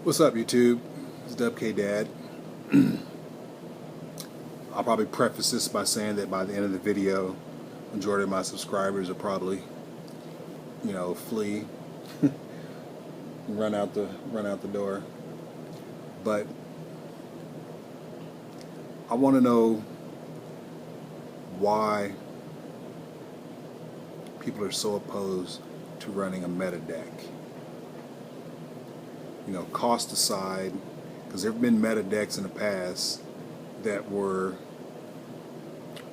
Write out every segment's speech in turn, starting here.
What's up, YouTube? It's WK Dad. I'll probably preface this by saying that by the end of the video, majority of my subscribers will probably, flee, run out the door. But I want to know why people are so opposed to running a meta deck. Cost aside, because there have been meta decks in the past that were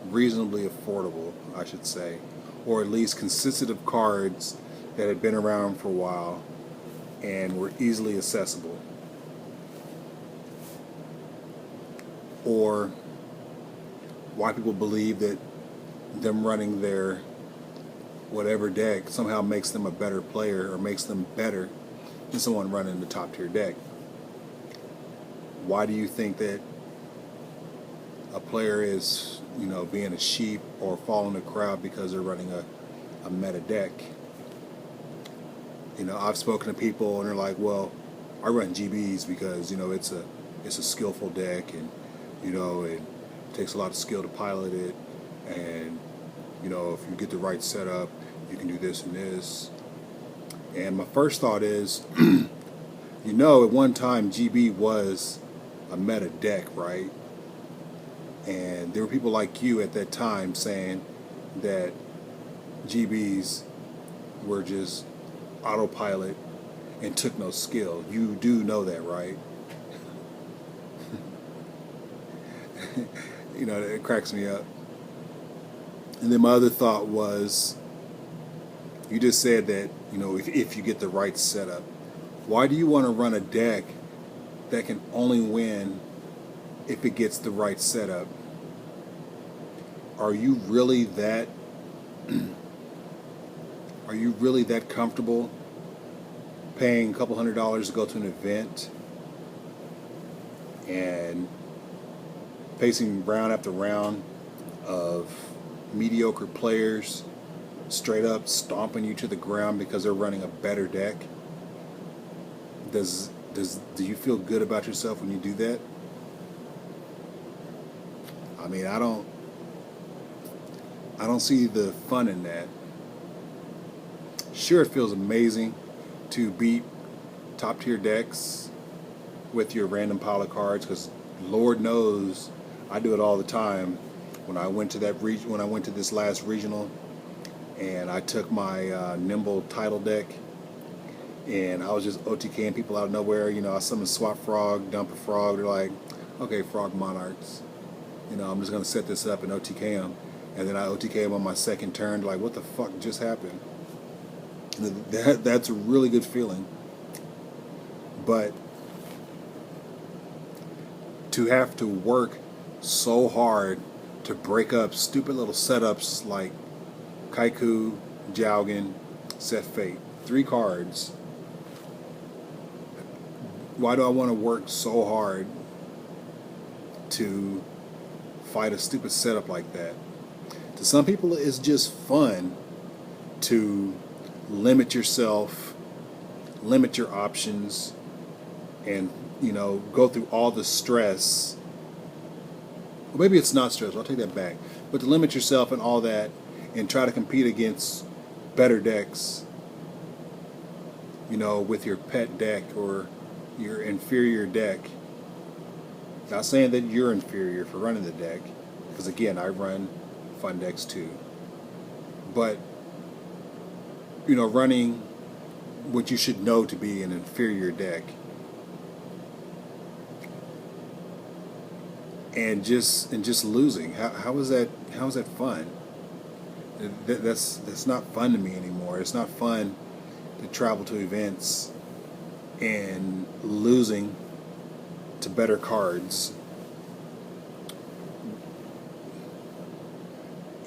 reasonably affordable, I should say, or at least consisted of cards that had been around for a while and were easily accessible. Or why people believe that them running their whatever deck somehow makes them a better player or makes them better than someone running the top tier deck. Why do you think that a player is, being a sheep or following the crowd because they're running a meta deck? I've spoken to people and they're like, well, I run GBs because, it's a skillful deck and, it takes a lot of skill to pilot it, and, if you get the right setup, you can do this and this. And my first thought is, at one time GB was a meta deck, right? And there were people like you at that time saying that GBs were just autopilot and took no skill. You do know that, right? It cracks me up. And then my other thought was, you just said that, if you get the right setup. Why do you want to run a deck that can only win if it gets the right setup? Are you really that comfortable paying a couple $100s to go to an event and facing round after round of mediocre players straight up stomping you to the ground because they're running a better deck? Do you feel good about yourself when you do that? I mean, I don't see the fun in that. Sure, it feels amazing to beat top tier decks with your random pile of cards, because Lord knows I do it all the time. When I went to this last regional, and I took my Nimble title deck, and I was just OTKing people out of nowhere. I summoned Swap Frog, dump a Frog. They're like, okay, Frog Monarchs. I'm just going to set this up and OTK them. And then I OTK them on my second turn. They're like, what the fuck just happened? And that's a really good feeling. But to have to work so hard to break up stupid little setups like Kaiku, Jowgen, Set Fate, 3 cards. Why do I want to work so hard to fight a stupid setup like that? To some people, it's just fun to limit yourself, limit your options, and, go through all the stress. Well, maybe it's not stress, I'll take that back. But to limit yourself and all that and try to compete against better decks, with your pet deck or your inferior deck. Not saying that you're inferior for running the deck, because again, I run fun decks too. But, running what you should know to be an inferior deck and just losing. How is that fun? That's not fun to me anymore. It's not fun to travel to events and losing to better cards.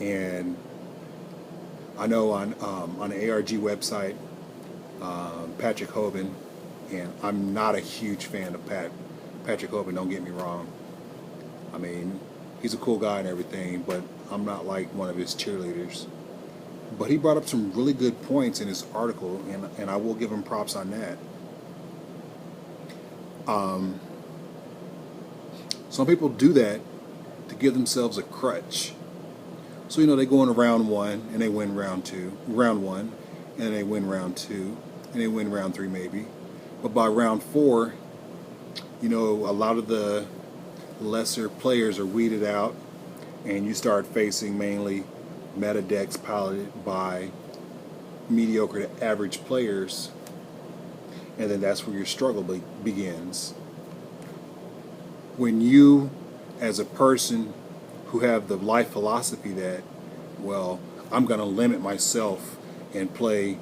And I know on the ARG website, Patrick Hoban, and I'm not a huge fan of Patrick Hoban, don't get me wrong. I mean, he's a cool guy and everything, but I'm not like one of his cheerleaders. But he brought up some really good points in his article, and I will give him props on that. Um, some people do that to give themselves a crutch. So they go into round one and they win round one, and they win round two, and they win round three maybe. But by round four, a lot of the lesser players are weeded out, and you start facing mainly meta decks piloted by mediocre to average players, and then that's where your struggle begins. When you, as a person who have the life philosophy that, well, I'm going to limit myself and play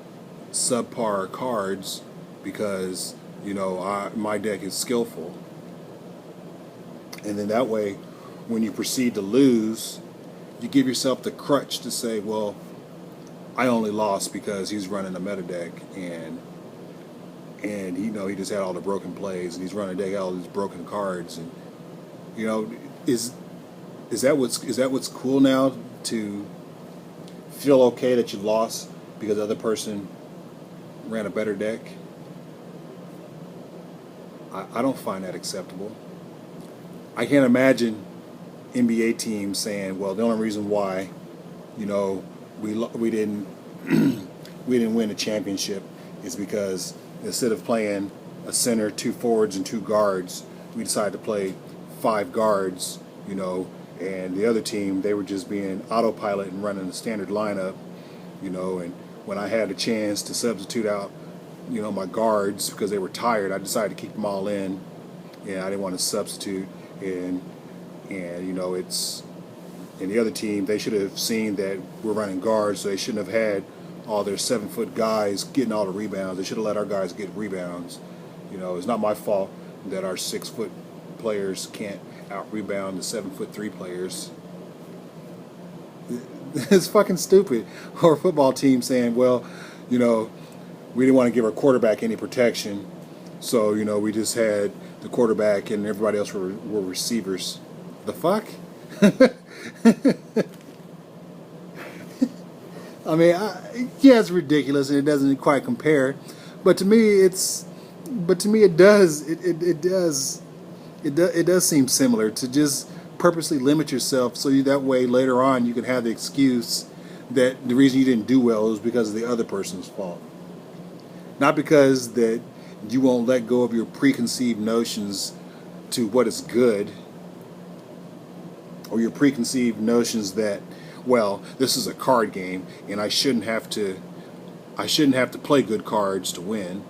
subpar cards because, my deck is skillful. And then that way, when you proceed to lose, you give yourself the crutch to say, well, I only lost because he's running a meta deck, and he just had all the broken plays, and he's running a deck all these broken cards, and is that what's cool now, to feel okay that you lost because the other person ran a better deck? I don't find that acceptable. I can't imagine NBA teams saying, well, the only reason why, we didn't we didn't win a championship is because instead of playing a center, two forwards, and two guards, we decided to play five guards, and the other team, they were just being autopilot and running the standard lineup, and when I had a chance to substitute out, my guards because they were tired, I decided to keep them all in, and I didn't want to substitute, and it's, and the other team, they should have seen that we're running guards, so they shouldn't have had all their 7-foot guys getting all the rebounds. They should have let our guys get rebounds. It's not my fault that our 6-foot players can't out-rebound the 7'3" players. It's fucking stupid. Or a football team saying, well, we didn't want to give our quarterback any protection, so, we just had the quarterback and everybody else were receivers. The fuck? I mean, yeah, it's ridiculous and it doesn't quite compare, but to me, it does seem similar to just purposely limit yourself so that way later on you can have the excuse that the reason you didn't do well is because of the other person's fault, not because that you won't let go of your preconceived notions to what is good, or your preconceived notions that, well, this is a card game and I shouldn't have to play good cards to win.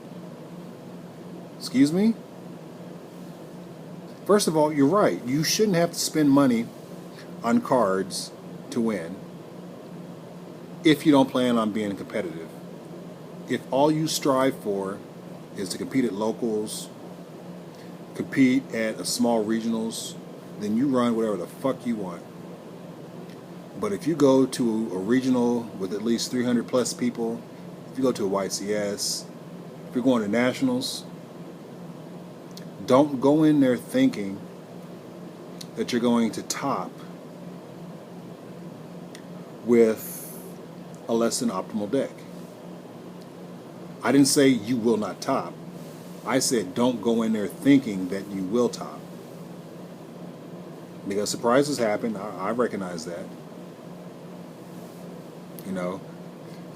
Excuse me? First of all, you're right. You shouldn't have to spend money on cards to win if you don't plan on being competitive. If all you strive for is to compete at locals, compete at a small regionals, then you run whatever the fuck you want. But if you go to a regional with at least 300 plus people, if you go to a YCS, if you're going to nationals, don't go in there thinking that you're going to top with a less than optimal deck. I didn't say you will not top. I said don't go in there thinking that you will top. Because surprises happen. I recognize that.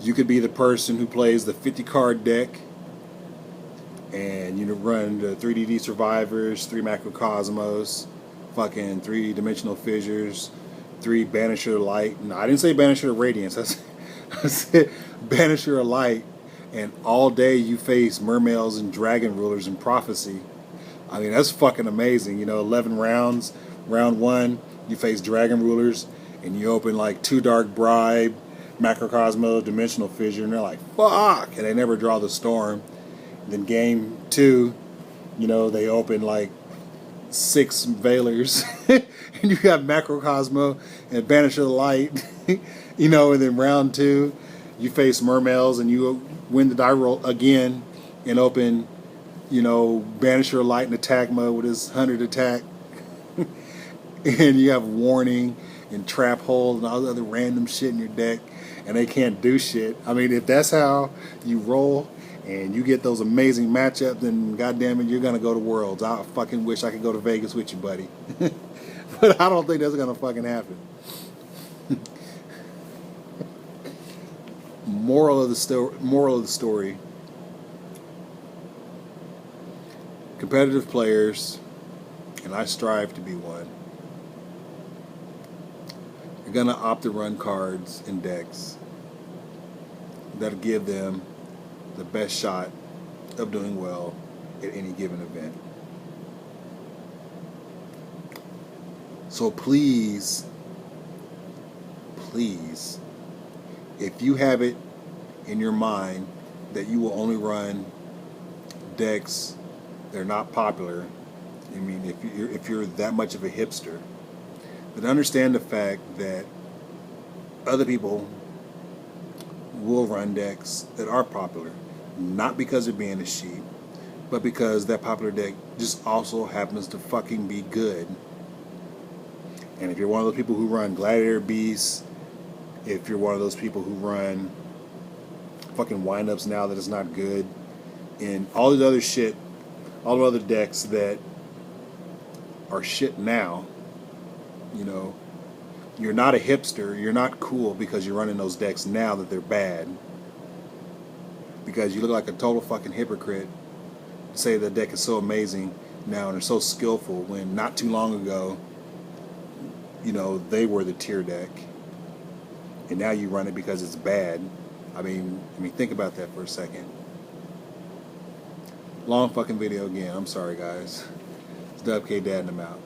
You could be the person who plays the 50 card deck and run the 3DD Survivors, 3 Macrocosmos, fucking 3-dimensional fissures, 3 Banisher of Light. No, I didn't say Banisher of Radiance. I said Banisher of Light, and all day you face Mermails and Dragon Rulers and Prophecy. I mean, that's fucking amazing. 11 rounds. Round 1, you face Dragon Rulers, and you open like 2 Dark Bribe, Macrocosmos, Dimensional Fissure, and they're like, fuck! And they never draw the Storm. And then game 2, they open like 6 Veilers, and you got Macrocosmo and Banisher of the Light, and then round 2, you face Mermails, and you win the die roll again, and open, Banisher of Light in attack mode with his 100 attack, and you have Warning and Trap Hole and all the other random shit in your deck, and they can't do shit. I mean, if that's how you roll, and you get those amazing matchups, then goddamn it, you're gonna go to Worlds. I fucking wish I could go to Vegas with you, buddy. But I don't think that's gonna fucking happen. Moral of the story. Competitive players, and I strive to be one, are gonna opt to run cards and decks that'll give them the best shot of doing well at any given event. So please, if you have it in your mind that you will only run decks that are not popular, I mean, if you're that much of a hipster, then understand the fact that other people will run decks that are popular, not because they're being a sheep, but because that popular deck just also happens to fucking be good. And if you're one of those people who run Gladiator Beasts, if you're one of those people who run fucking windups now that is not good, and all the other shit, all the other decks that are shit now, you know, you're not a hipster, you're not cool because you're running those decks now that they're bad. Because you look like a total fucking hypocrite to say the deck is so amazing now and they're so skillful when not too long ago, you know, they were the tier deck. And now you run it because it's bad. I mean, think about that for a second. Long fucking video again. I'm sorry, guys. It's Dub K Dad and I'm out.